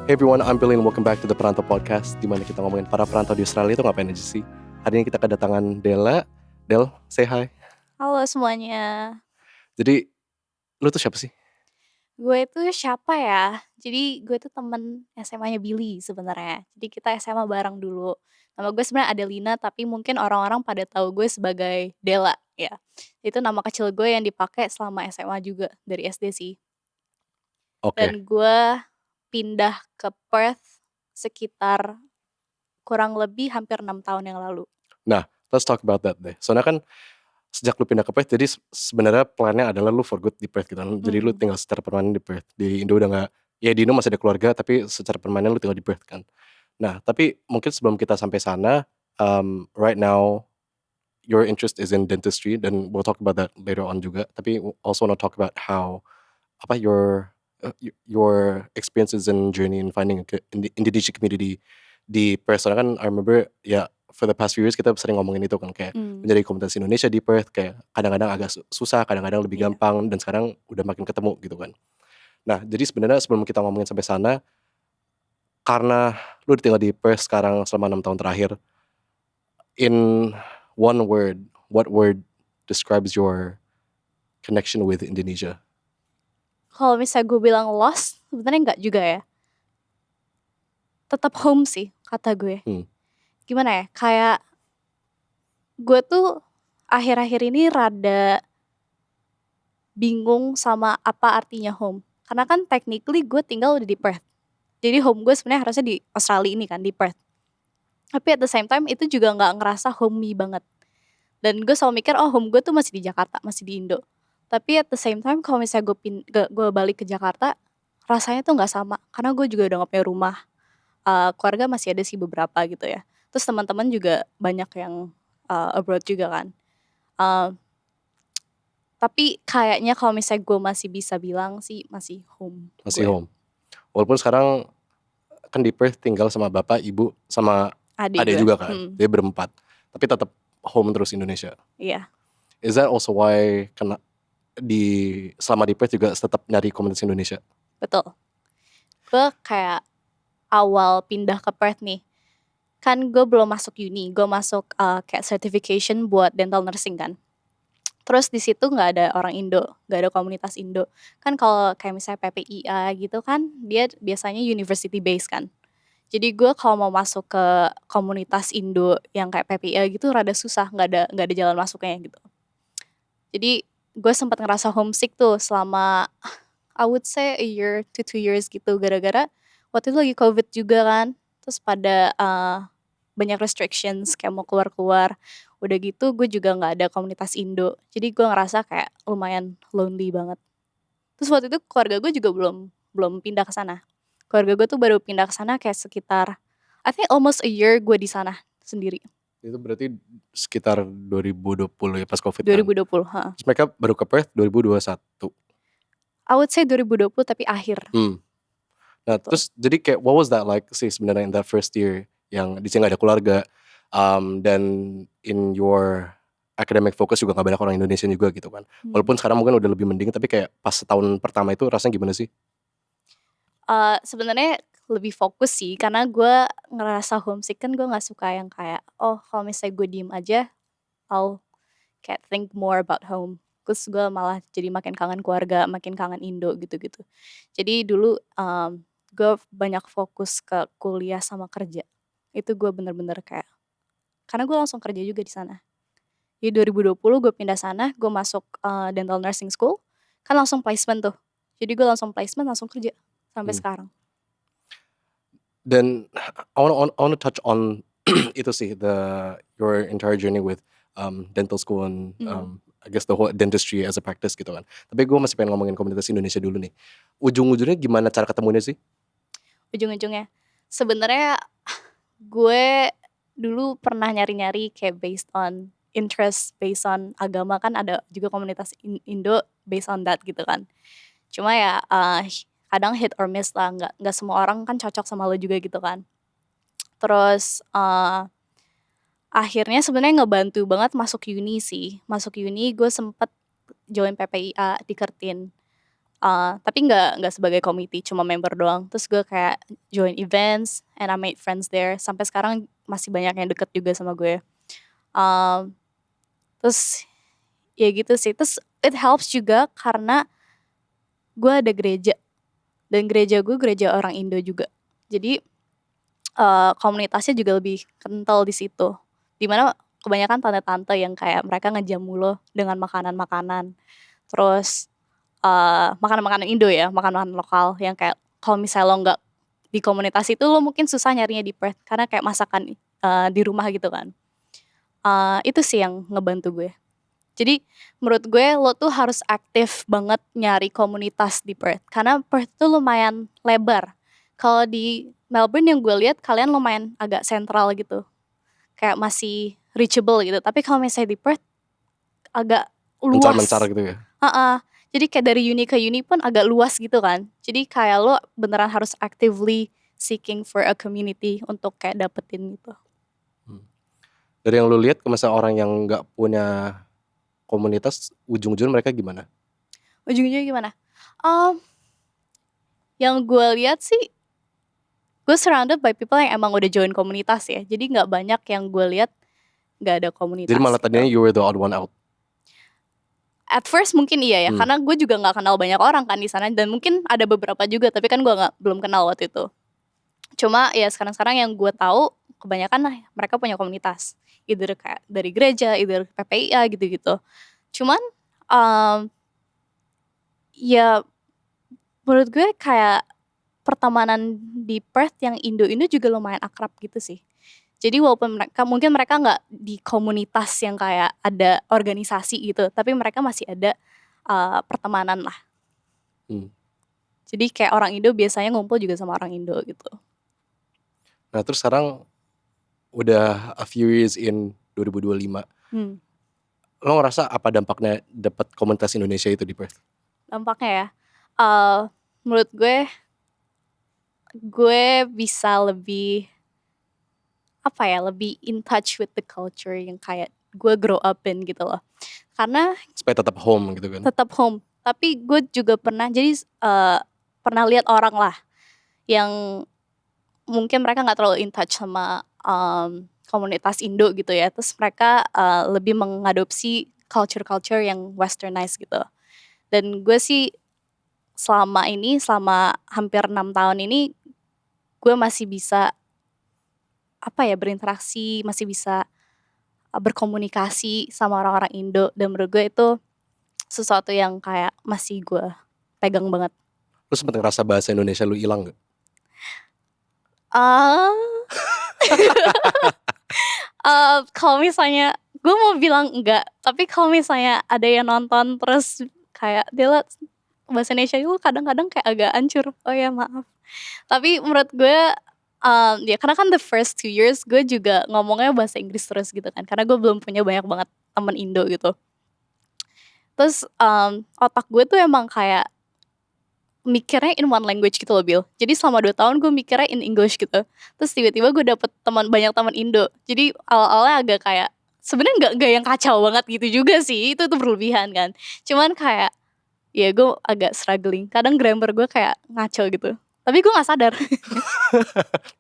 Hey everyone, I'm Billy and welcome back to the Perantau Podcast, di mana kita ngomongin para perantau di Australia itu ngapain aja sih. Hari ini kita kedatangan Della. Del, say hi. Halo semuanya. Jadi, lu tuh siapa sih? Gue itu siapa ya? Jadi gue tuh temen SMA-nya Billy sebenarnya. Jadi kita SMA bareng dulu. Nama gue sebenarnya Adelina, tapi mungkin orang-orang pada tahu gue sebagai Della ya. Itu nama kecil gue yang dipakai selama SMA juga dari SD sih. Oke, Dan gue pindah ke Perth sekitar kurang lebih hampir 6 tahun yang lalu. nah let's talk about that deh. Soalnya kan sejak lu pindah ke Perth, jadi sebenarnya plannya adalah lu for good di Perth gitu kan. Jadi lu tinggal secara permanen di Perth. Di Indo udah gak, ya di Indo masih ada keluarga, tapi secara permanen lu tinggal di Perth kan. Nah, tapi mungkin sebelum kita sampai sana, right now your interest is in dentistry, dan we'll talk about that later on juga. Tapi also want to talk about how your experiences and journey in finding in the Indonesian community di Perth. Soalnya kan I remember ya for the past few years kita sering ngomongin itu kan, kayak menjadi komunitas Indonesia di Perth kayak kadang-kadang agak susah, kadang-kadang lebih Iya. gampang, dan sekarang udah makin ketemu gitu kan. Nah, jadi sebenarnya sebelum kita ngomongin sampai sana, karena lu tinggal di Perth sekarang selama 6 tahun terakhir, in one word, what word describes your connection with Indonesia? Kalau misalnya gue bilang lost, sebenarnya enggak juga ya. Tetap home sih kata gue. Gimana ya? Kayak gue tuh akhir-akhir ini rada bingung sama apa artinya home. Karena kan technically gue tinggal udah di Perth. Jadi home gue sebenarnya harusnya di Australia ini kan, di Perth. Tapi at the same time itu juga gak ngerasa homey banget. Dan gue selalu mikir, oh home gue tuh masih di Jakarta, masih di Indo. Tapi at the same time kalau misalnya gue balik ke Jakarta, rasanya tuh gak sama. Karena gue juga udah gak punya rumah. Keluarga masih ada sih beberapa gitu ya. Terus teman-teman juga banyak yang abroad juga kan. Tapi kayaknya kalau misalnya gue masih bisa bilang sih masih home. Masih gue. home. Walaupun sekarang kan di Perth tinggal sama bapak, ibu, sama adik gue. juga kan. Dia berempat. Tapi tetap home terus Indonesia. Iya. Is that also why selama di Perth juga tetap nyari komunitas Indonesia? Betul. Gue kayak awal pindah ke Perth nih, kan gue belum masuk uni, gue masuk kayak certification buat dental nursing kan. Terus di situ nggak ada orang Indo, nggak ada komunitas Indo. Kan kalau kayak misalnya PPIA gitu kan, dia biasanya university based kan. Jadi gue kalau mau masuk ke komunitas Indo yang kayak PPIA gitu rada susah, nggak ada jalan masuknya gitu. Jadi gue sempat ngerasa homesick tuh selama I would say a year to 2 years gitu, gara-gara waktu itu lagi COVID juga kan. Terus pada banyak restrictions kayak mau keluar-keluar. Udah gitu gue juga gak ada komunitas Indo. Jadi gue ngerasa kayak lumayan lonely banget. Terus waktu itu keluarga gue juga belum pindah ke sana. Keluarga gue tuh baru pindah ke sana kayak sekitar I think almost a year gue di sana sendiri. Itu berarti sekitar 2020 ya, pas COVID 2020, kan. Terus mereka baru ke Perth 2021. I would say 2020 tapi akhir. Nah, terus jadi kayak what was that like sih sebenarnya in that first year yang di sini gak ada keluarga, dan in your academic focus juga gak banyak orang Indonesia juga gitu kan. Walaupun sekarang mungkin udah lebih mending, tapi kayak pas setahun pertama itu rasanya gimana sih? Sebenarnya lebih fokus sih, karena gue ngerasa homesick kan gue gak suka yang kayak, oh kalau misalnya gue diem aja, I'll kayak think more about home. Terus gue malah jadi makin kangen keluarga, makin kangen Indo gitu-gitu. Jadi dulu gue banyak fokus ke kuliah sama kerja. Itu gue bener-bener kayak, karena gue langsung kerja juga di sana. Jadi 2020 gue pindah sana, gue masuk dental nursing school, kan langsung placement tuh. Jadi gue langsung placement, langsung kerja sampai sekarang. Dan I wanna touch on itu sih, your entire journey with dental school and I guess the whole dentistry as a practice gitu kan. Tapi gue masih pengen ngomongin komunitas Indonesia dulu nih. Ujung-ujungnya gimana cara ketemunya sih? Ujung-ujungnya sebenarnya gue dulu pernah nyari-nyari kayak based on interest, based on agama, kan ada juga komunitas Indo based on that gitu kan. Cuma ya kadang hit or miss lah, nggak semua orang kan cocok sama lo juga gitu kan. Terus akhirnya sebenarnya ngebantu banget masuk uni sih. Masuk uni gue sempet join PPIA di Kertin. Tapi nggak sebagai committee, cuma member doang. Terus gue kayak join events and I made friends there. Sampai sekarang masih banyak yang deket juga sama gue. Terus ya gitu sih. Terus it helps juga karena gue ada gereja, dan gereja gue gereja orang Indo juga. Jadi komunitasnya juga lebih kental di situ. Dimana kebanyakan tante-tante yang kayak mereka ngejamu lo dengan makanan-makanan. Terus makanan-makanan Indo ya, makanan lokal yang kayak kalau misalnya lo nggak di komunitas itu lo mungkin susah nyarinya di Perth karena kayak masakan di rumah gitu kan. Itu sih yang ngebantu gue. Jadi menurut gue lo tuh harus aktif banget nyari komunitas di Perth karena Perth tuh lumayan lebar. Kalau di Melbourne yang gue lihat kalian lumayan agak sentral gitu, kayak masih reachable gitu. Tapi kalau misalnya di Perth agak luas. Mencar-mencar gitu ya. Jadi kayak dari uni ke uni pun agak luas gitu kan. Jadi kayak lo beneran harus actively seeking for a community untuk kayak dapetin gitu. Dari yang lu lihat, misalnya orang yang nggak punya komunitas, ujung-ujungnya mereka gimana? Ujung-ujungnya gimana? Yang gue lihat sih, gue surrounded by people yang emang udah join komunitas ya. Jadi nggak banyak yang gue lihat nggak ada komunitas. Jadi malah gitu. tadinya you were the odd one out. At first mungkin iya ya, karena gue juga nggak kenal banyak orang kan di sana, dan mungkin ada beberapa juga, tapi kan gue belum kenal waktu itu. Cuma ya sekarang yang gue tahu kebanyakan mereka punya komunitas, either kayak dari gereja, either PPIA gitu-gitu. Cuman ya menurut gue kayak pertemanan di Perth yang Indo-Indo juga lumayan akrab gitu sih. Jadi walaupun mungkin mereka nggak di komunitas yang kayak ada organisasi gitu, tapi mereka masih ada pertemanan lah. Jadi kayak orang Indo biasanya ngumpul juga sama orang Indo gitu. Nah terus sekarang udah a few years in 2025, lo ngerasa apa dampaknya dapat komunitas Indonesia itu di Perth? Dampaknya ya, menurut gue bisa lebih lebih in touch with the culture yang kayak gue grow up in gitu loh. Karena supaya tetap home gitu kan. Tetap home. Tapi gue juga pernah pernah lihat orang lah yang mungkin mereka nggak terlalu in touch sama komunitas Indo gitu ya. Terus mereka lebih mengadopsi culture yang westernized gitu. Dan gue sih selama hampir 6 tahun ini gue masih bisa berinteraksi, masih bisa berkomunikasi sama orang-orang Indo, dan menurut gue itu sesuatu yang kayak masih gue pegang banget. Lu sempet ngerasa bahasa Indonesia lu hilang gak? Kalau misalnya gue mau bilang enggak, tapi kalau misalnya ada yang nonton terus kayak Dela bahasa Indonesia lu kadang-kadang kayak agak hancur, oh ya maaf. Tapi menurut gue ya karena kan the first 2 years gue juga ngomongnya bahasa Inggris terus gitu kan, karena gue belum punya banyak banget temen Indo gitu. Terus otak gue tuh emang kayak mikirnya in one language gitu loh, Bill. Jadi selama 2 tahun gue mikirnya in English gitu. Terus tiba-tiba gue dapet banyak teman Indo. Jadi awal-awalnya agak kayak sebenarnya nggak yang kacau banget gitu juga sih. Itu tuh berlebihan kan. Cuman kayak ya gue agak struggling. Kadang grammar gue kayak ngaco gitu. Tapi gue nggak sadar.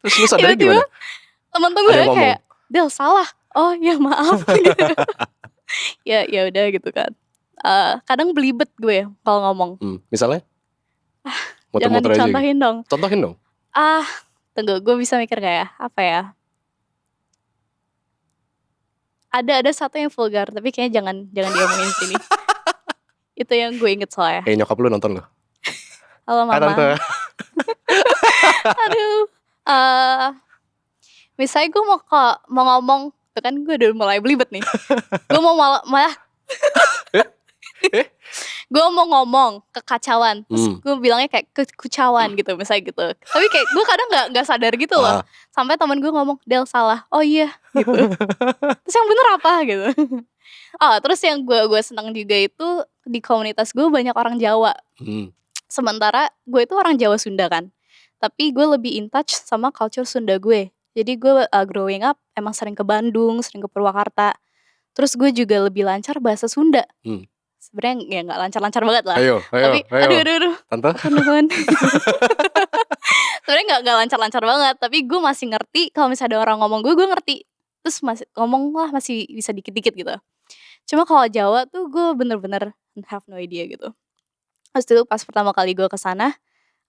Terus lu sadar gimana? Temen-temen gue kayak, Del salah. Oh ya maaf. ya udah gitu kan. Kadang belibet gue kalau ngomong. Misalnya? Jangan dicontohin dong. Contohin dong. Tunggu, gue bisa mikir gak ya? Apa ya? Ada satu yang vulgar, tapi kayaknya jangan diomongin sini. Itu yang gue inget soalnya. Nyokap lu nonton lo. Halo mama. Tante. Aduh. Misalnya gue mau ngomong, tuh kan gue udah mulai belibet nih. Gue mau malah gue mau ngomong kekacauan, terus gue bilangnya kayak kekucauan gitu, misalnya gitu. Tapi kayak gue kadang nggak sadar gitu loh. Sampai temen gue ngomong, Del salah. Oh iya gitu. Terus yang bener apa gitu. Terus yang gue senang juga itu di komunitas gue banyak orang Jawa. Sementara gue itu orang Jawa Sunda kan. Tapi gue lebih in touch sama culture Sunda gue. Jadi gue growing up emang sering ke Bandung, sering ke Purwakarta. Terus gue juga lebih lancar bahasa Sunda. sebenarnya ya nggak lancar-lancar banget lah. Ayo, Tapi aduh, Tante. nuhun. Sebenarnya nggak lancar-lancar banget, tapi gue masih ngerti kalau misalnya ada orang ngomong gue ngerti. Terus masih ngomong lah masih bisa dikit-dikit gitu. Cuma kalau Jawa tuh gue bener-bener have no idea gitu. Terus dulu pas pertama kali gue kesana,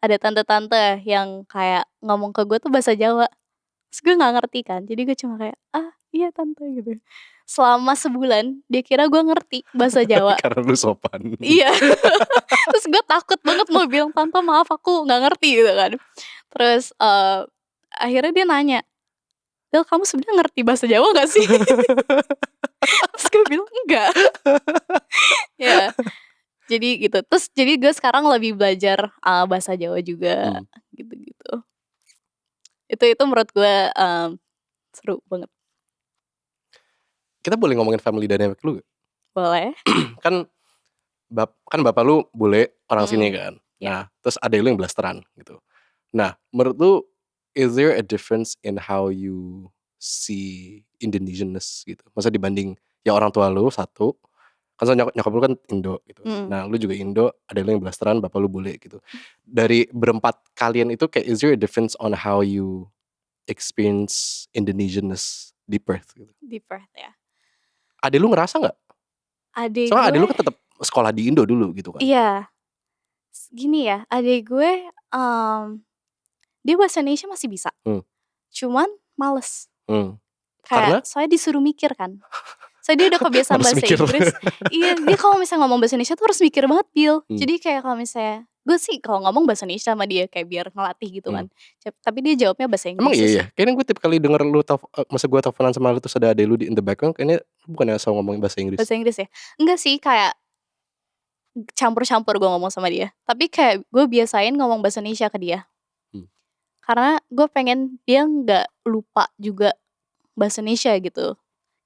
ada tante-tante yang kayak ngomong ke gue tuh bahasa Jawa. Terus gue nggak ngerti kan, jadi gue cuma kayak iya tante gitu. Selama sebulan dia kira gue ngerti bahasa Jawa. Karena lu sopan. Iya. Terus gue takut banget mau bilang tante maaf aku nggak ngerti gitu kan. Terus akhirnya dia nanya, Del kamu sebenarnya ngerti bahasa Jawa gak sih? Terus gue bilang enggak. Ya jadi gitu. Terus jadi gue sekarang lebih belajar bahasa Jawa juga gitu-gitu. Itu menurut gue seru banget. Kita boleh ngomongin family dynamic lu gak? Boleh. Kan bapak lu bule orang sini kan. Ya. Nah, terus adek lu yang blasteran gitu. Nah, menurut lu is there a difference in how you see Indonesianness gitu? Masa dibanding ya orang tua lu satu, kan nyokap lu kan Indo gitu. Nah, lu juga Indo, adek lu yang blasteran, bapak lu bule gitu. Dari berempat kalian itu kayak is there a difference on how you experience Indonesianness di Perth gitu? Di Perth ya. Adek lu ngerasa gak? Adek Soalnya adek gue lu kan tetap sekolah di Indo dulu gitu kan. iya. Gini ya, adek gue dia bahasa Indonesia masih bisa. Cuman males. Karena? Kayak soalnya disuruh mikir kan. Soalnya dia udah kebiasaan Males bahasa mikir. Inggris. Iya, dia kalau misalnya ngomong bahasa Indonesia tuh harus mikir banget, Bil. Jadi kayak kalau misalnya gue sih kalau ngomong bahasa Indonesia sama dia kayak biar ngelatih gitu kan. Tapi dia jawabnya bahasa Inggris. Emang iya ya? Kayaknya gue tiap kali denger lu masa gue teleponan sama lu terus ada adek lu in the background, kayaknya bukannya selalu ngomongin bahasa Inggris. Bahasa Inggris ya? Enggak sih, kayak campur-campur gue ngomong sama dia. Tapi kayak gue biasain ngomong bahasa Indonesia ke dia. Karena gue pengen dia gak lupa juga bahasa Indonesia gitu.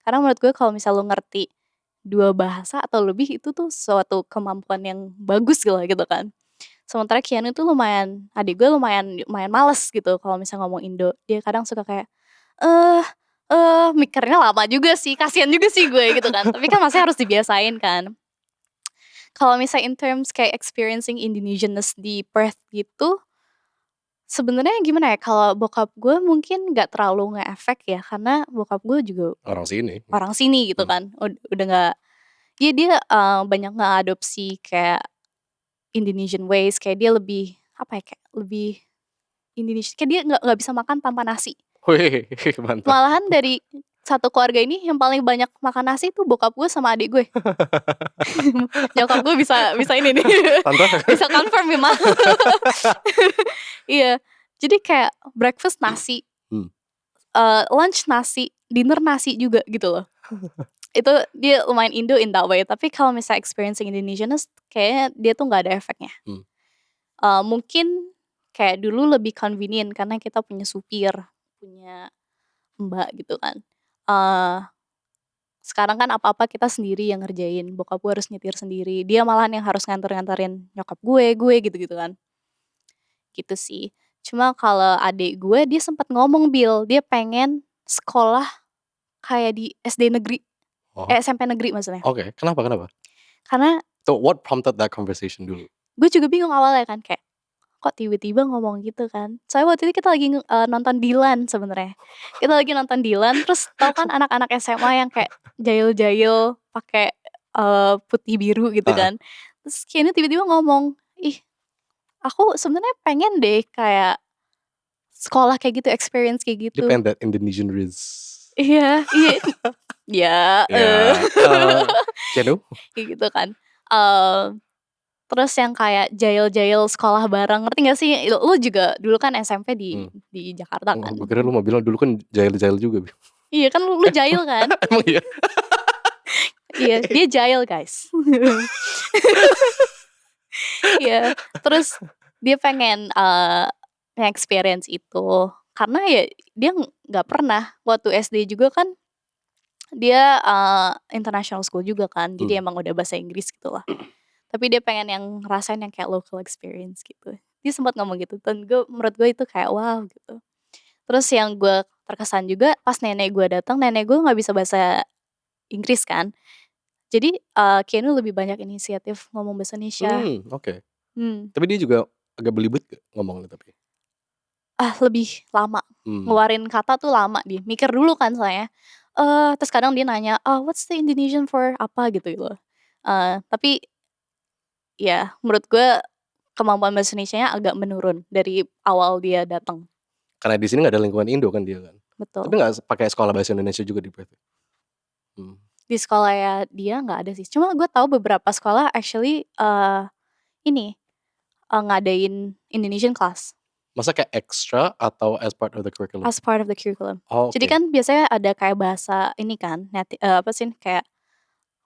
Karena menurut gue kalau misal lu ngerti 2 bahasa atau lebih itu tuh suatu kemampuan yang bagus gitu kan. Sementara Keanu tuh adik gue lumayan males gitu kalau misalnya ngomong Indo. Dia kadang suka kayak mikirnya lama juga sih, kasihan juga sih gue gitu kan. Tapi kan masih harus dibiasain kan. Kalau misalnya in terms kayak experiencing Indonesianness di Perth gitu, sebenarnya gimana ya, kalau bokap gue mungkin gak terlalu nge-efek ya, karena bokap gue juga Orang sini gitu kan. Udah gak, ya dia banyak nge-adopsi kayak Indonesian ways, kayak dia lebih kayak lebih Indonesia, kayak dia gak bisa makan tanpa nasi. Wih, mantap. Malahan dari satu keluarga ini yang paling banyak makan nasi tuh bokap gue sama adik gue. Nyokap gue bisa ini nih. Tante? Bisa confirm ya, Ma. Iya. Jadi kayak breakfast nasi, lunch nasi, dinner nasi juga gitu loh. Itu dia lumayan Indo in that way. Tapi kalau misalnya experiencing Indonesianness, kayaknya dia tuh gak ada efeknya. Mungkin kayak dulu lebih convenient karena kita punya supir, punya mbak gitu kan. Sekarang kan apa-apa kita sendiri yang ngerjain. Bokap gue harus nyetir sendiri. Dia malahan yang harus nganter-nganterin nyokap gue gitu-gitu kan. Gitu sih. Cuma kalau adik gue dia sempat ngomong, Bil, dia pengen sekolah kayak di SD negeri. SMP negeri maksudnya. Oke, kenapa? Karena So what prompted that conversation dulu? gue juga bingung awalnya kan, kayak kok tiba-tiba ngomong gitu kan. Soalnya waktu itu kita lagi nonton Dylan sebenarnya. Kita lagi nonton Dylan, terus tau kan anak-anak SMA yang kayak jahil-jahil pakai putih biru gitu kan. Terus kayaknya tiba-tiba ngomong, ih aku sebenarnya pengen deh kayak sekolah kayak gitu, experience kayak gitu. Depend that Indonesian riz. Iya. Ya. Keanu? Kayak gitu kan. Terus yang kayak jail-jail sekolah bareng, ngerti gak sih? Lu juga dulu kan SMP di Jakarta kan. Gue kira lu mau bilang dulu kan jail-jail juga. Iya kan lu jail kan. Emang iya? Iya, dia jail guys. Iya, terus dia pengen experience itu. Karena ya dia gak pernah. Waktu SD juga kan dia international school juga kan. Jadi emang udah bahasa Inggris gitu lah. Tapi dia pengen yang ngerasain yang kayak local experience gitu. Dia sempat ngomong gitu. Dan menurut gue itu kayak wow gitu. Terus yang gue terkesan juga pas nenek gue datang, nenek gue nggak bisa bahasa Inggris kan. Jadi Keanu lebih banyak inisiatif ngomong bahasa Indonesia. Oke. Hmm. Tapi dia juga agak belibet gak ngomongnya tapi? Lebih lama. Ngeluarin kata tuh lama dia. Mikir dulu kan soalnya. Terus kadang dia nanya, what's the Indonesian for apa gitu loh. Tapi ya menurut gue kemampuan bahasa Indonesianya agak menurun dari awal dia datang. Karena di sini gak ada lingkungan Indo kan dia kan. Betul. Tapi gak pakai sekolah bahasa Indonesia juga di Perth? Di sekolah ya dia nggak ada sih. Cuma gue tahu beberapa sekolah actually ngadain Indonesian class. Masa kayak extra atau as part of the curriculum? As part of the curriculum. Oh, Jadi oke. kan biasanya ada kayak bahasa ini kan, apa sih kayak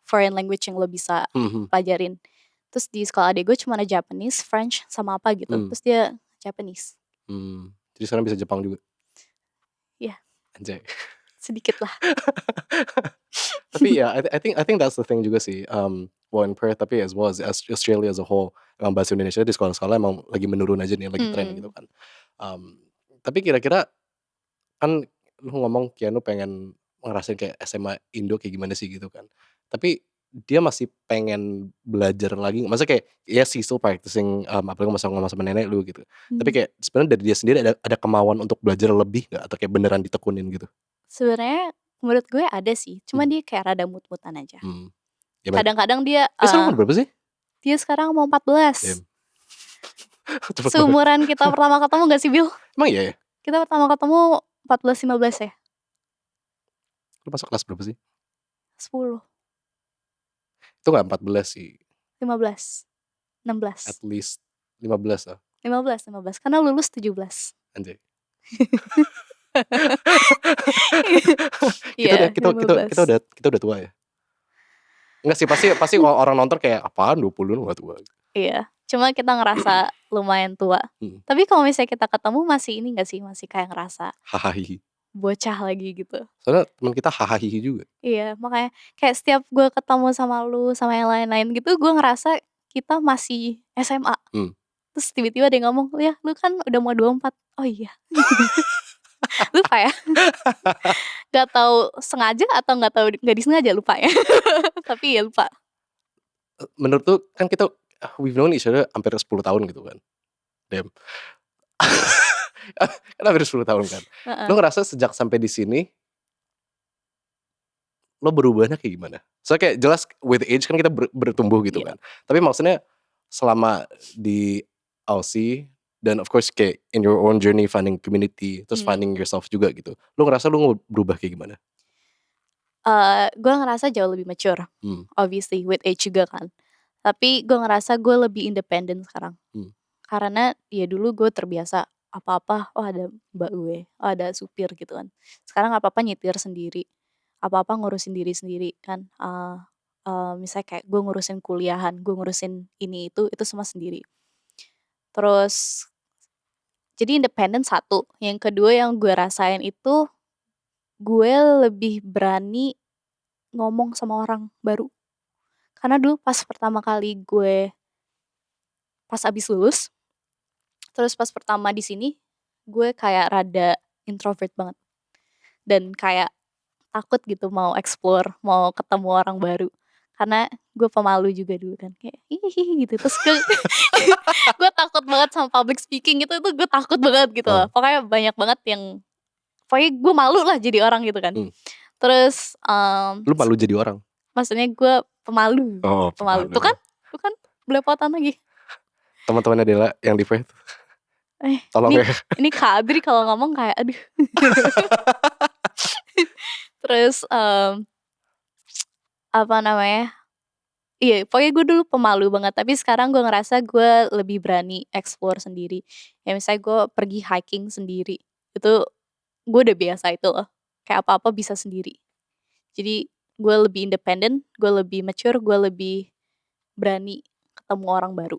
foreign language yang lo bisa pelajarin. Terus di sekolah adik gue cuma ada Japanese, French, sama apa gitu. Terus dia Japanese. Jadi sekarang bisa Jepang juga? Iya. Anjay. Sedikit lah. Tapi ya, I think that's the thing juga sih. Well in Perth, tapi as well as Australia as a whole, emang bahasa Indonesia di sekolah-sekolah emang lagi menurun aja nih, lagi tren gitu kan. Tapi kira-kira kan lu ngomong Keanu pengen ngerasain kayak SMA Indo kayak gimana sih gitu kan. Tapi dia masih pengen belajar lagi, maksudnya kayak ya sih still practicing, apalagi ngomong sama nenek lu gitu. Tapi kayak sebenarnya dari dia sendiri ada kemauan untuk belajar lebih nggak atau kayak beneran ditekunin gitu? Sebenarnya menurut gue ada sih, cuma dia kayak rada mut-mutan aja. Gimana? Kadang-kadang dia Sekarang umur berapa sih? dia sekarang mau 14. Cepet banget. Seumuran kita pertama ketemu gak sih, Bill? Emang iya ya? Kita pertama ketemu 14-15 ya? Lu masuk kelas berapa sih? 10, Itu gak 14 sih, 15, 16. at least 15 lah. 15, karena lulus 17. Anjay. Iya, Kita udah tua ya? Enggak sih, pasti orang nonton kayak apaan 20 lu gak tua. Iya, cuma kita ngerasa lumayan tua. Tapi kalau misalnya kita ketemu masih ini gak sih, masih kayak ngerasa hahaha bocah lagi gitu. Soalnya teman kita hahaha juga. Iya, makanya kayak setiap gue ketemu sama lu sama yang lain-lain gitu, gue ngerasa kita masih SMA. Terus tiba-tiba dia ngomong, ya lu kan udah mau 24. Oh iya. Lupa ya. Gak tahu sengaja atau gak disengaja, lupa ya. Tapi ya lupa. Menurut tuh kan kita we've known each other hampir 10 tahun gitu kan. Damn. Kan hampir 10 tahun kan. Lo ngerasa sejak sampai di sini lo berubahnya kayak gimana? So kayak jelas with age kan kita bertumbuh gitu kan. Tapi maksudnya selama di Aussie dan of course kayak in your own journey finding community, terus finding yourself juga gitu. Lo ngerasa lo berubah kayak gimana? Gue ngerasa jauh lebih mature. Obviously with age juga kan. Tapi gue ngerasa gue lebih independen sekarang. Karena ya dulu gue terbiasa apa-apa, ada mbak gue, ada supir gitu kan. Sekarang apa-apa nyetir sendiri, apa-apa ngurusin diri sendiri kan. Misalnya kayak gue ngurusin kuliahan, gue ngurusin ini itu semua sendiri. Terus jadi independen satu. Yang kedua yang gue rasain itu gue lebih berani ngomong sama orang baru. Karena dulu pas pertama kali gue pas abis lulus, terus pas pertama di sini, gue kayak rada introvert banget. Dan kayak takut gitu mau explore, mau ketemu orang baru. Karena gue pemalu juga dulu kan, kayak hihihi gitu. Terus gue takut banget sama public speaking itu gue takut banget gitu loh. Pokoknya banyak banget yang, pokoknya gue malu lah jadi orang gitu kan. Terus lu malu jadi orang? Maksudnya gue pemalu. Pemalu. Tuh kan belepotan lagi. Teman-temannya Dela yang di Perth. Tolong ya. Ini Kak Adri kalau ngomong kayak aduh. Terus apa namanya? Iya, pokoknya gue dulu pemalu banget. Tapi sekarang gue ngerasa gue lebih berani explore sendiri. Ya misalnya gue pergi hiking sendiri. Itu gue udah biasa itu loh. Kayak apa-apa bisa sendiri. Jadi gue lebih independen, gue lebih mature, gue lebih berani ketemu orang baru.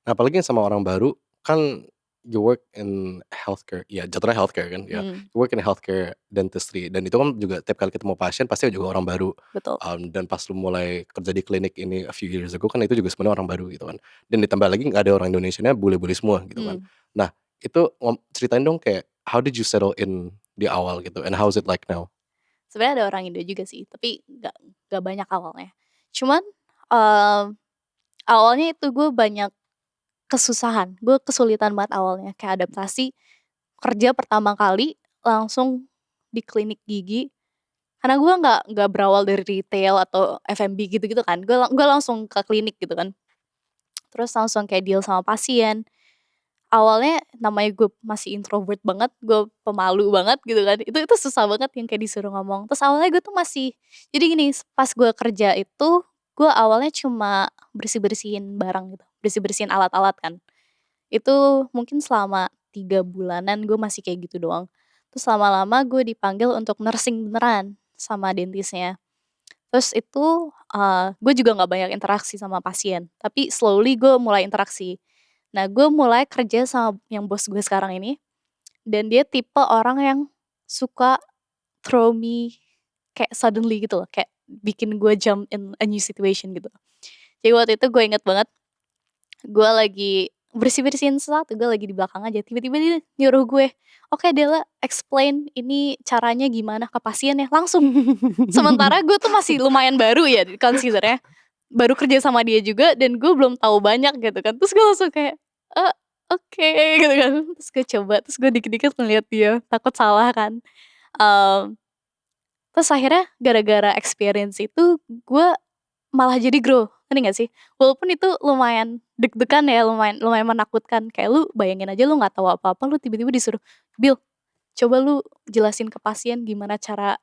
Nah apalagi sama orang baru, kan you work in healthcare, ya jatuhnya healthcare kan, ya you work in healthcare dentistry, dan itu kan juga tiap kali ketemu pasien pasti juga orang baru. Betul. Dan pas lu mulai kerja di klinik ini a few years ago kan itu juga sebenarnya orang baru gitu kan, dan ditambah lagi nggak ada orang Indonesianya, bule-bule semua gitu kan. Nah itu ceritain dong kayak how did you settle in di awal gitu, and how is it like now? Sebenarnya ada orang Indo juga sih, tapi nggak banyak awalnya. Cuman, awalnya itu gue banyak kesusahan, gue kesulitan banget awalnya, kayak adaptasi, kerja pertama kali langsung di klinik gigi, karena gue nggak berawal dari retail atau F&B gitu-gitu kan, gue langsung ke klinik gitu kan. Terus langsung kayak deal sama pasien. Awalnya namanya gue masih introvert banget, gue pemalu banget gitu kan, itu susah banget yang kayak disuruh ngomong. Terus awalnya gue tuh masih jadi gini, pas gue kerja itu, gue awalnya cuma bersih-bersihin barang gitu, bersih-bersihin alat-alat kan. Itu mungkin selama 3 bulanan gue masih kayak gitu doang. Terus lama-lama gue dipanggil untuk nursing beneran sama dentisnya. Terus itu, gue juga nggak banyak interaksi sama pasien, tapi slowly gue mulai interaksi. Nah, gue mulai kerja sama yang bos gue sekarang ini, dan dia tipe orang yang suka throw me kayak suddenly gitu loh, kayak bikin gue jump in a new situation gitu. Jadi waktu itu gue inget banget, gue lagi bersih-bersihin sesuatu, gue lagi di belakang aja, tiba-tiba dia nyuruh gue, "Oke Dela, explain ini caranya gimana ke pasien ya," langsung. Sementara gue tuh masih lumayan baru ya consider-nya, baru kerja sama dia juga dan gue belum tahu banyak gitu kan, terus gue langsung kayak, "Eee, oke," gitu kan, terus gue coba, terus gue dikit-dikit ngeliat dia, takut salah kan, mmm, terus akhirnya gara-gara experience itu gue malah jadi grow, ngerti nggak sih? Walaupun itu lumayan deg-degan ya, lumayan lumayan menakutkan, kayak lu bayangin aja lu nggak tahu apa-apa, lu tiba-tiba disuruh, "Bil, coba lu jelasin ke pasien gimana cara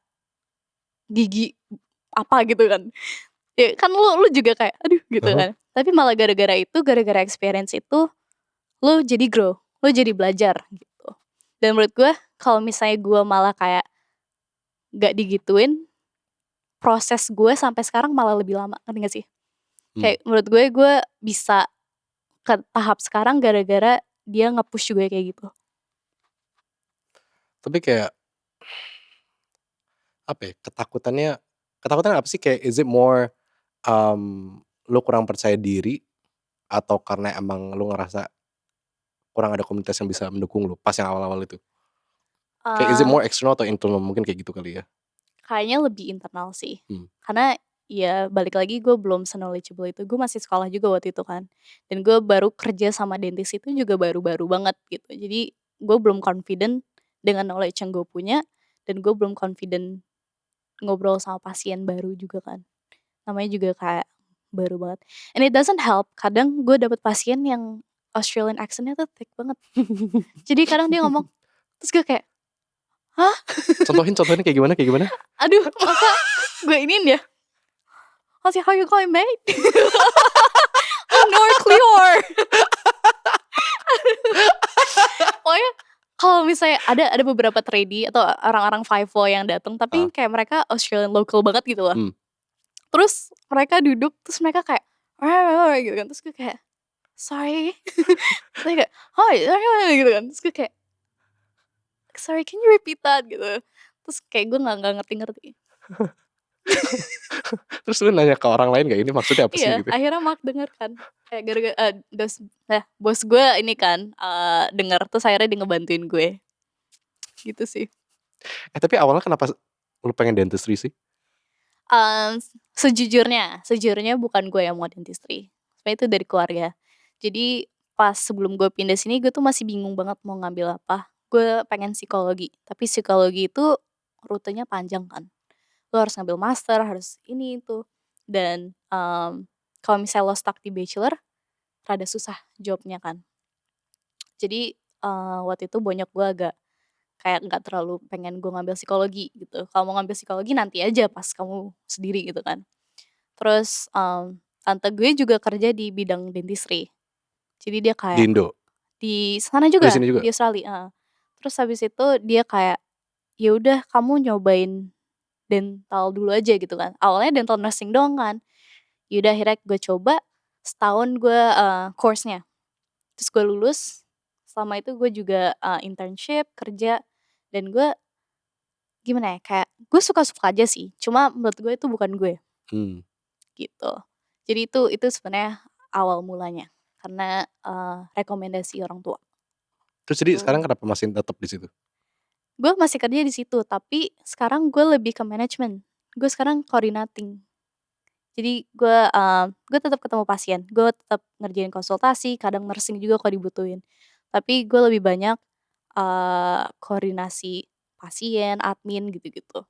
gigi apa," gitu kan. Ya kan lu juga kayak, "Aduh," gitu Heeh. kan. Tapi malah gara-gara itu, gara-gara experience itu, lu jadi grow, lu jadi belajar gitu. Dan menurut gue, kalau misalnya gue malah kayak nggak digituin, proses gue sampai sekarang malah lebih lama, ngerti nggak sih? Mmm. Kayak menurut gue bisa ke tahap sekarang gara-gara dia nge-push gue kayak gitu. Tapi kayak, apa ya, ketakutan apa sih? Kayak is it more, lu kurang percaya diri atau karena emang lu ngerasa kurang ada komunitas yang bisa mendukung lu pas yang awal-awal itu? Kayak is it Eee, more external atau internal? Mungkin kayak gitu kali ya? Kayaknya lebih internal sih. Mmm. Karena ya balik lagi gue belum se-knowledgeable itu, gue masih sekolah juga waktu itu kan. Dan gue baru kerja sama dentist itu juga baru-baru banget gitu. Jadi gue belum confident dengan knowledge yang gue punya, dan gue belum confident ngobrol sama pasien baru juga kan. Namanya juga kayak baru banget. And it doesn't help, kadang gue dapet pasien yang Australian accent-nya tuh thick banget. Jadi kadang dia ngomong, terus gue kayak, "Hah? Contohin kayak gimana kayak gimana? Aduh, masa gue iniin ya? How's how you going, mate?" "Oh, nor clear." Pokoknya kalau misalnya ada beberapa tradie atau orang-orang FIFO yang dateng, tapi Heeh. kayak mereka Australian local banget gitu loh. Mmm. Terus mereka duduk, terus mereka kayak, gitu kan, terus gue kayak, "Sorry." Terus kayak, "Hi," gitu kan, terus gue kayak, "Sorry, can you repeat that?" Gitu. Terus kayak gue nggak ngerti-ngerti. Terus lu nanya ke orang lain nggak, "Ini maksudnya apa sih?" Iya, Gitu? akhirnya Mark denger kan, kayak gara-gara bos gue ini kan, denger, terus akhirnya dia ngebantuin gue, gitu sih. Tapi awalnya kenapa lu pengen dentistry sih? Sejujurnya bukan gue yang mau dentistry, sebenarnya itu dari keluarga. Jadi pas sebelum gue pindah sini, gue tuh masih bingung banget mau ngambil apa. Gue pengen psikologi, tapi psikologi itu rutenya panjang kan. Lo harus ngambil master, harus ini itu, dan, kalau misalnya lo stuck di bachelor, rada susah jobnya kan. Jadi, waktu itu bonyok gue agak kayak nggak terlalu pengen gue ngambil psikologi gitu, kalau mau ngambil psikologi nanti aja pas kamu sendiri gitu kan. Terus, tante gue juga kerja di bidang dentistry. Jadi dia Di kayak Indo? di sana Oh, di juga, sini juga? di Australia, heeh. Terus habis itu dia kayak, "Ya udah kamu nyobain dental dulu aja," gitu kan. Awalnya dental nursing doang kan. Ya udah akhirnya gue coba, setahun gue, course-nya. Terus gue lulus, selama itu gue juga, internship, kerja, dan gue gimana ya, kayak gue suka-suka aja sih, cuma menurut gue itu bukan gue. Mmm. Gitu. Jadi itu sebenarnya awal mulanya, karena, rekomendasi orang tua, Terus jadi gitu. sekarang kenapa masih tetap di situ? Gue masih kerja di situ, tapi sekarang gue lebih ke manajemen. Gue sekarang coordinating. Jadi gue tetap ketemu pasien, gue tetap ngerjain konsultasi, kadang nursing juga kalau dibutuhin. Tapi gue lebih banyak koordinasi pasien, admin gitu-gitu.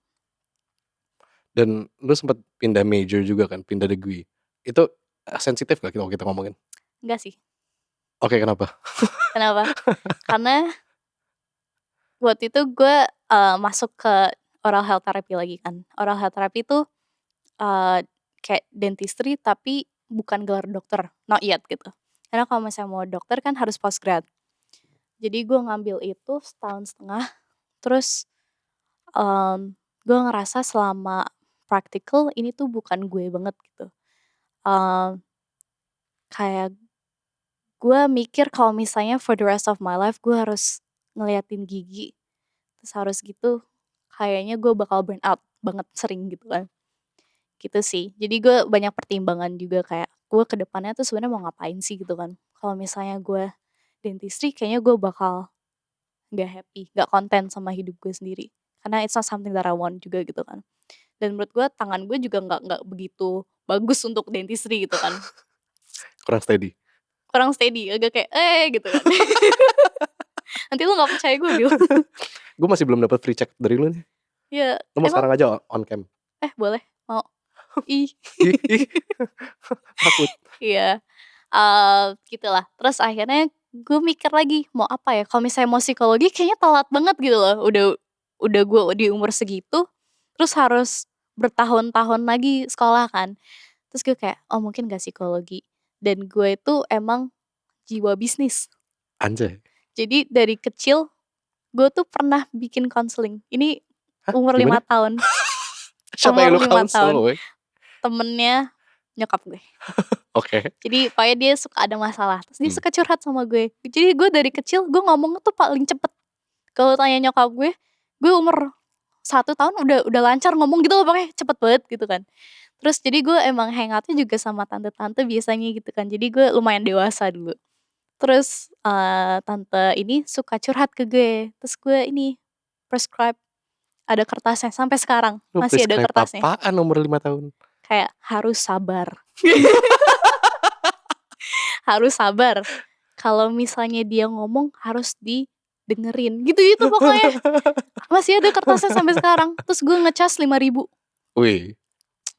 Dan lu sempat pindah major juga kan, pindah degree. Itu sensitif gak kalau kita ngomongin? Enggak sih. Oke, kenapa? Kenapa? Karena waktu itu gue masuk ke oral health therapy lagi kan. Oral health therapy itu kayak dentistry tapi bukan gelar dokter, not yet gitu. Karena kalau misalnya mau dokter kan harus postgrad. Jadi gue ngambil itu setahun setengah, terus gue ngerasa selama practical ini tuh bukan gue banget gitu. Kayak gue mikir kalau misalnya for the rest of my life gue harus ngeliatin gigi, terus harus gitu, kayaknya gue bakal burn out banget sering gitu kan. Gitu sih. Jadi gue banyak pertimbangan juga kayak gue ke depannya tuh sebenarnya mau ngapain sih gitu kan. Kalau misalnya gue dentistry kayaknya gue bakal nggak happy, nggak konten sama hidup gue sendiri. Karena it's not something that I want juga gitu kan. Dan menurut gue tangan gue juga nggak begitu bagus untuk dentistry gitu kan. Kurang steady. Kurang steady, agak kayak gitu kan. Nanti lu nggak percaya gue Bil. Gue masih belum dapat free check dari lu nih. Ya Lu mau emang sekarang aja on cam. boleh mau. Ih. Ih, takut. Iya. Gitulah. Terus akhirnya gue mikir lagi mau apa ya, kalau misalnya mau psikologi kayaknya telat banget gitu loh, udah gue di umur segitu, terus harus bertahun-tahun lagi sekolah kan. Terus gue kayak, oh mungkin gak psikologi. Dan gue itu emang jiwa bisnis. Anjay. Jadi dari kecil gue tuh pernah bikin konseling. Ini Hah? umur 5 Gimana? tahun. Siapa Umur yang lu 5 counsel, tahun. woy? Temennya nyokap gue. Oke. Jadi pokoknya dia suka ada masalah, terus dia Hmm. suka curhat sama gue. Jadi gue dari kecil gue ngomong tuh paling cepet. Kalau tanya nyokap gue umur 1 tahun udah lancar ngomong gitu loh, pokoknya cepet banget gitu kan. Terus jadi gue emang hangout-nya juga sama tante-tante biasanya gitu kan. Jadi gue lumayan dewasa dulu. Terus tante ini suka curhat ke gue. Terus gue ini prescribe, ada kertasnya sampai sekarang Lu masih ada prescribe kertasnya. apaan umur 5 tahun? Kayak harus sabar. Harus sabar. Kalau misalnya dia ngomong harus didengerin. Gitu-gitu pokoknya. Masih ada kertasnya sampai sekarang. Terus gue ngecas 5.000 Wih.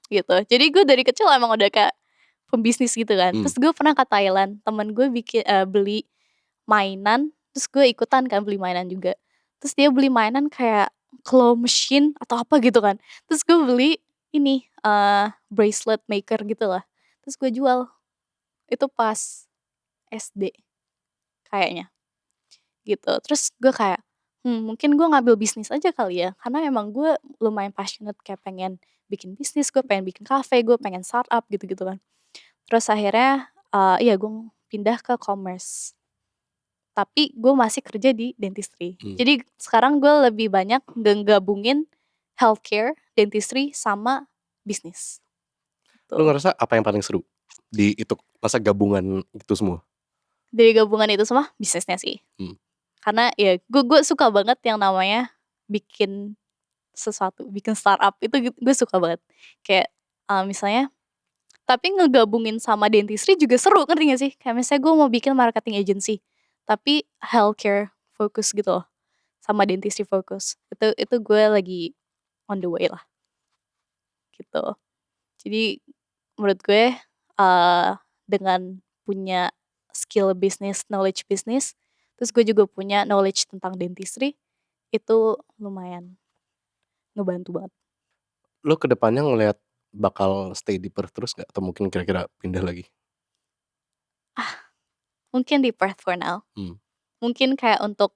gitu. Jadi gue dari kecil emang udah kayak pembisnis gitu kan. Hmm. Terus gue pernah ke Thailand, temen gue beli mainan, terus gue ikutan kan beli mainan juga. Terus dia beli mainan kayak claw machine atau apa gitu kan. Terus gue beli ini bracelet maker gitu lah. Terus gue jual. Itu pas SD kayaknya gitu. Terus gue kayak mungkin gue ngambil bisnis aja kali ya, karena emang gue lumayan passionate kayak pengen bikin bisnis, gue pengen bikin cafe, gue pengen startup gitu-gitu kan. Terus akhirnya gue pindah ke commerce, tapi gue masih kerja di dentistry. Jadi sekarang gue lebih banyak gabungin healthcare, dentistry sama bisnis. Lu ngerasa apa yang paling seru di itu masa gabungan itu semua? Dari gabungan itu semua bisnisnya sih. Karena ya gue suka banget yang namanya bikin sesuatu, bikin startup itu gue suka banget. Kayak misalnya, tapi ngegabungin sama dentistry juga seru, ngerti gak sih? Kayak misalnya gue mau bikin marketing agency, tapi healthcare fokus gitu loh, sama dentistry fokus. Itu gue lagi on the way lah, gitu. Jadi menurut gue dengan punya skill bisnis, knowledge bisnis, terus gue juga punya knowledge tentang dentistry, itu lumayan ngebantu banget. Lu kedepannya ngelihat bakal stay di Perth terus gak? Atau mungkin kira-kira pindah lagi? Mungkin di Perth for now. Mungkin kayak untuk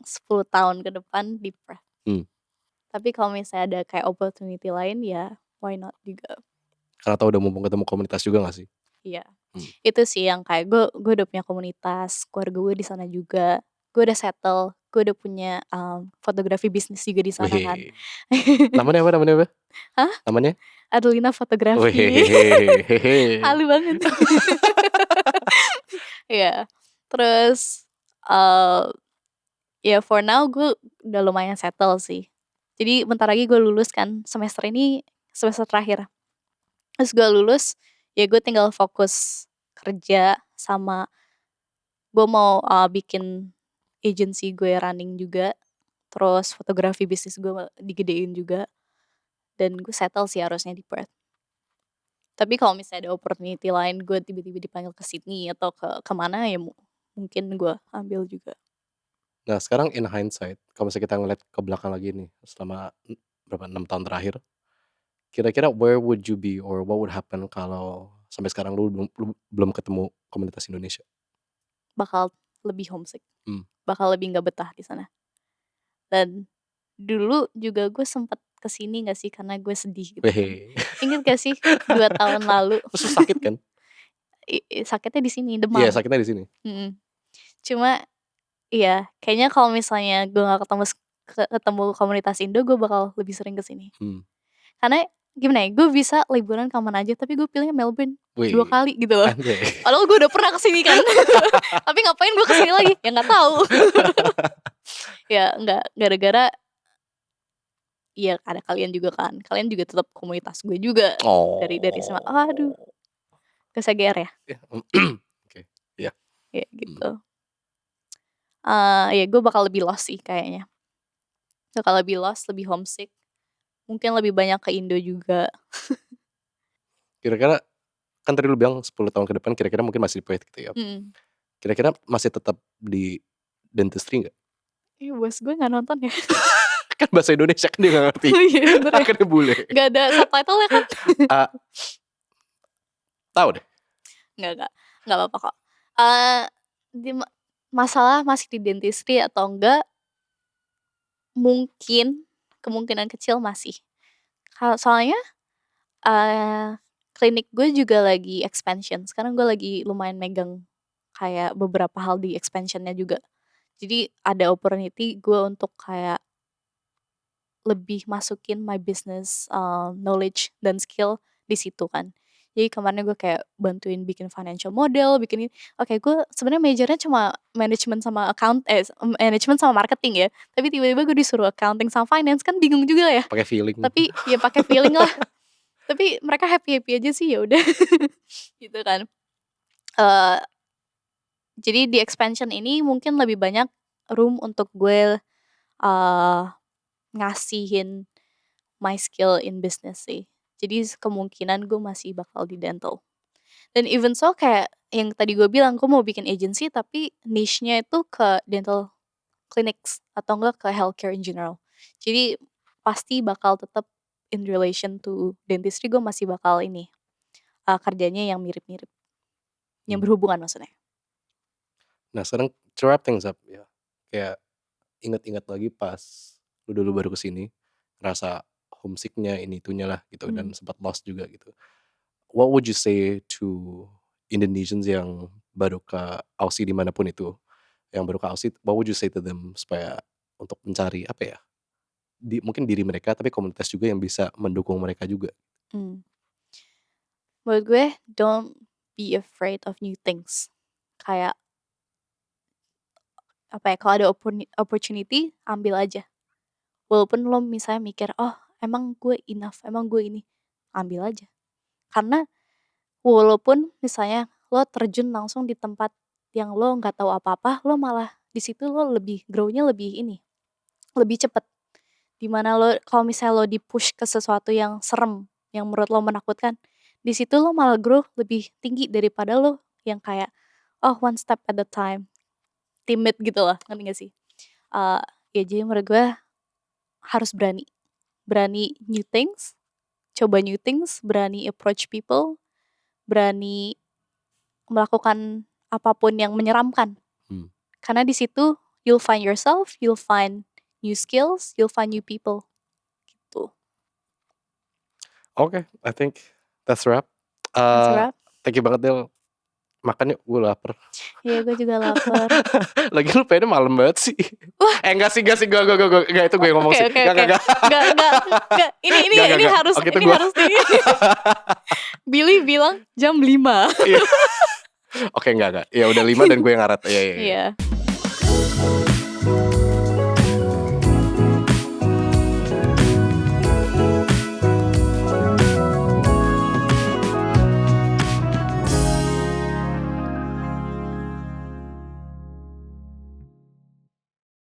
10 tahun ke depan di Perth. Tapi kalau misalnya ada kayak opportunity lain ya why not juga. Karena tau udah mumpung ketemu komunitas juga gak sih? Iya. Itu sih yang kayak gue udah punya komunitas, keluarga gue di sana juga. Gue udah settle, gue udah punya fotografi bisnis juga di sana kan. Namanya apa? Hah? Namanya? Adelina Fotografi. Halu banget. Ya. Terus ya for now gue udah lumayan settle sih. Jadi bentar lagi gue lulus kan, semester ini semester terakhir. Terus gue lulus, ya gue tinggal fokus kerja sama gue mau bikin agency gue running juga. Terus fotografi bisnis gue digedein juga. Dan gue settle sih harusnya di Perth. Tapi kalau misalnya ada opportunity lain gue tiba-tiba dipanggil ke Sydney atau kemana ya mungkin gue ambil juga. Nah sekarang in hindsight, kalau misalnya kita ngeliat ke belakang lagi nih selama 6 tahun terakhir, kira-kira where would you be or what would happen kalau sampai sekarang lu belum ketemu komunitas Indonesia? Bakal lebih homesick. Hmm. Bakal lebih nggak betah di sana. Dan dulu juga gue sempet kesini gak sih karena gue sedih gitu kan. Ingat gak sih 2 tahun lalu? Terus sakit kan? Sakitnya di sini, demam. Iya, sakitnya di sini. Cuma iya, kayaknya kalau misalnya gue gak ketemu komunitas Indo, gue bakal lebih sering kesini. Karena gimana ya, gue bisa liburan kapan aja, tapi gue pilihnya Melbourne 2 kali gitu loh. Padahal gue udah pernah kesini kan. Tapi ngapain gue kesini lagi? Ya gak tahu. Ya enggak, gara-gara iya ada kalian juga kan. Kalian juga tetap komunitas gue juga. Dari SMA. Aduh. KSGR ya? Oke, iya. Ya gitu. Ya gue bakal lebih lost sih kayaknya. Bakal lebih lost, lebih homesick. Mungkin lebih banyak ke Indo juga. Kira-kira kan tadi lu bilang 10 tahun ke depan kira-kira mungkin masih di Perth gitu ya. Kira-kira masih tetap di dentistry gak? Iya bos gue gak nonton ya. Kan bahasa Indonesia kan dia gak ngerti. Iya bener ya. Kan dia bule. Gak ada subtitle-nya kan. Tahu deh. Gak apa-apa kok. Masalah masih di dentistry atau enggak, mungkin kemungkinan kecil masih. Soalnya klinik gue juga lagi expansion. Sekarang gue lagi lumayan megang kayak beberapa hal di expansionnya juga. Jadi ada opportunity gue untuk kayak lebih masukin my business knowledge dan skill di situ kan. Jadi kemarin gue kayak bantuin bikin financial model, gue sebenarnya majornya cuma management sama management sama marketing ya. Tapi tiba-tiba gue disuruh accounting sama finance, kan bingung juga ya. Pakai feeling. Tapi ya pakai feeling lah. Tapi mereka happy aja sih, ya udah. Gitu kan. Jadi di expansion ini mungkin lebih banyak room untuk gue ngasihin my skill in business sih. Jadi kemungkinan gue masih bakal di dental. Dan even so kayak yang tadi gue bilang, gue mau bikin agency tapi niche-nya itu ke dental clinics atau enggak ke healthcare in general. Jadi pasti bakal tetap in relation to dentistry, gue masih bakal kerjanya yang mirip-mirip. Yang berhubungan maksudnya. Nah sekarang to wrap things up ya. Kayak ingat-ingat lagi pas lu dulu baru kesini, ngerasa homesicknya itunya lah gitu, dan sempat lost juga gitu. What would you say to Indonesians yang baru ke Aussie dimanapun itu, yang baru ke Aussie, what would you say to them supaya untuk mencari mungkin diri mereka tapi komunitas juga yang bisa mendukung mereka juga? Menurut gue, don't be afraid of new things. Kayak kalau ada opportunity, ambil aja. Walaupun lo misalnya mikir, oh emang gue enough, emang gue ini, ambil aja. Karena walaupun misalnya lo terjun langsung di tempat yang lo nggak tahu apa-apa, lo malah di situ lo lebih grow-nya lebih cepet. Dimana lo kalau misalnya lo di-push ke sesuatu yang serem, yang menurut lo menakutkan, di situ lo malah grow lebih tinggi daripada lo yang kayak one step at a time, timid gitu lah, ngerti gak sih? Ya jadi menurut gue harus berani new things, coba new things, berani approach people, berani melakukan apapun yang menyeramkan. Karena di situ you'll find yourself, you'll find new skills, you'll find new people. Gitu. Okay, I think that's wrap. Thank you banget Del. Makan yuk, gue lapar. Iya, gue juga lapar. Lagi lu pengennya malam banget sih. Enggak sih, enggak itu gue yang ngomong sih. Enggak. Ini harus di. Billy bilang jam 5. Oke, enggak. Ya udah 5 dan gue yang ngaret. Iya.